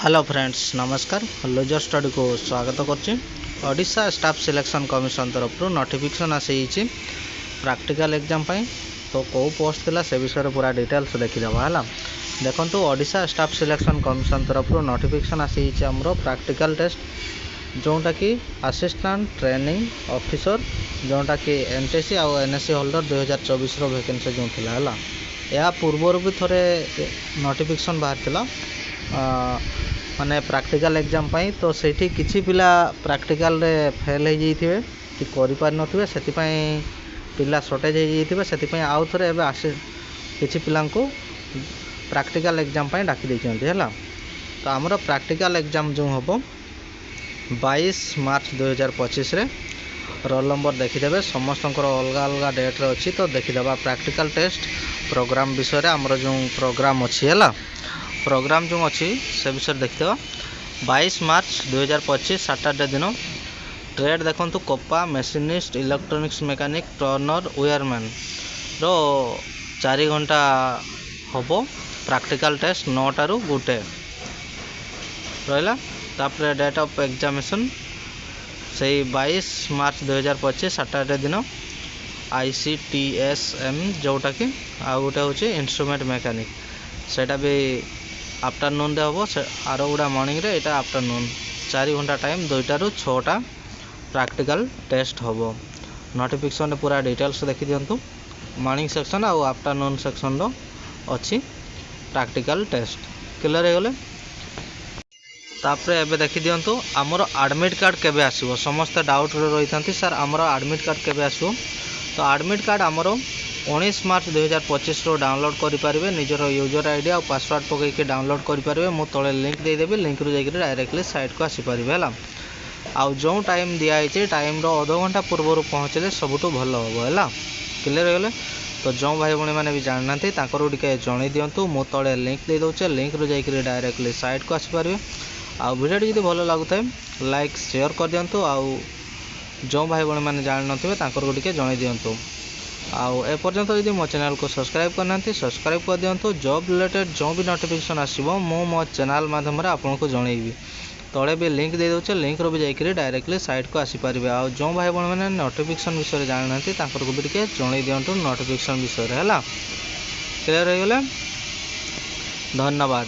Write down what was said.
Hello friends नमस्कार laser study को स्वागत करछि। ओडिशा स्टाफ सिलेक्शन कमिशन तरफ नोटिफिकेशन आसी प्रैक्टिकल एग्जाम पाई तो कौ पोस्ट थिला से विषय पूरा डिटेल्स देखिदेवा है। देखो ओडिशा स्टाफ सिलेक्शन कमिशन तरफ नोटिफिकेशन आसी हमरो प्रैक्टिकल टेस्ट जोटा कि असिस्टेंट ट्रेनिंग ऑफिसर जोटा कि एनटीसी और एनएससी होल्डर 2024 वैकेंसी जो थिला है। या पूर्वर भी थोड़े नोटिफिकेशन बाहर माने प्रैक्टिकल एग्जाम पाई तो सेठी किछि पिला प्रैक्टिकल रे फेल हो जाइथिबे कि करि पार नथिबे सेतिपई पिला शॉर्टेज हो जाइथिबे सेतिपई आउ थरे एबे आसे किछि पिला को प्रैक्टिकल एग्जाम पाई डाकी दैछन्ती हैला। तो हमरो प्रैक्टिकल एग्जाम जो हबो 22 मार्च 2025 रे रोल नंबर देखिदेबे समस्तंकर अलग अलग डेट रे अछि। तो देखिदेबा प्रैक्टिकल टेस्ट प्रोग्राम विषय रे हमरो जो प्रोग्राम अछि हैला। प्रोग्राम जो अच्छी से विषय देखते 22 मार्च 2025 सैटरडे दिन ट्रेड देखु कोपा मेसीनिस्ट इलेक्ट्रोनिक्स मेकानिक टर्नर वेयरमैन रो 4 घंटा हम प्रैक्टिकल टेस्ट 9 रू 1 रहा। तापर डेट ऑफ एग्जामिनेशन से 22 मार्च 2025 सैटरडे दिन ICTSM जोटा कि आ गोटे हूँ इंस्ट्रूमेंट मेकानिक सेटा भी आफ्टरनून हम आर गुड़ा मॉर्निंग रे एटा आफ्टरनून 4 घंटा टाइम 2टा रू 6टा प्रैक्टिकल टेस्ट हम। नोटिफिकेशन पूरा डिटेल्स देखी दिंतु मॉर्निंग सेक्शन और आफ्टरनून सेक्शन रो अच्छी प्रैक्टिकल टेस्ट क्लियर हो गले। तापर एबे देखी दिंतु आमर एडमिट कार्ड केबे आसीबो समस्त डाउट रही था सर आमर एडमिट कार्ड केबे आसीबो। तो एडमिट कार्ड आमर 19 मार्च 2025 रो डाउनलोड करें निजर यूजर आईडी और पासवर्ड पकईकि डाउनलोड करेंगे। मुझे तले लिंक देदेवी लिंक रू जाकर डायरेक्टली साइट को आसीपर है। आउ जो टाइम दिखाई टाइम रो अध घंटा पूर्व पहुँचले सबुठ भल हम है क्लियर हो गले। तो जो भाई भाई मैंने भी जानना टे जन दिंतु मुझे तले लिंक दे दूचे लिंक रू जाकर डायरेक्टली साइट को आसीपर। आउ वीडियो जब भल लगुए लाइक शेयर कर दिंतु आउ जो भाई भाई मैंने जान टे जन दिंतु आउ एपर्यंत यदि मो चैनल को सब्सक्राइब करना सब्सक्राइब कर दिंतु। जॉब रिलेटेड जो भी नोटिफिकेशन आसो मो चैनल माध्यम आपको जनइबी तले भी लिंक दे दूचे लिंक रू भी जाकर डायरेक्टली साइट को आसीपर। आउ जो भाई भाई मैंने नोटिफिकेशन विषय जानना भी जन दिंतु नोटिफिकेशन विषय है क्लियर हो गले। धन्यवाद।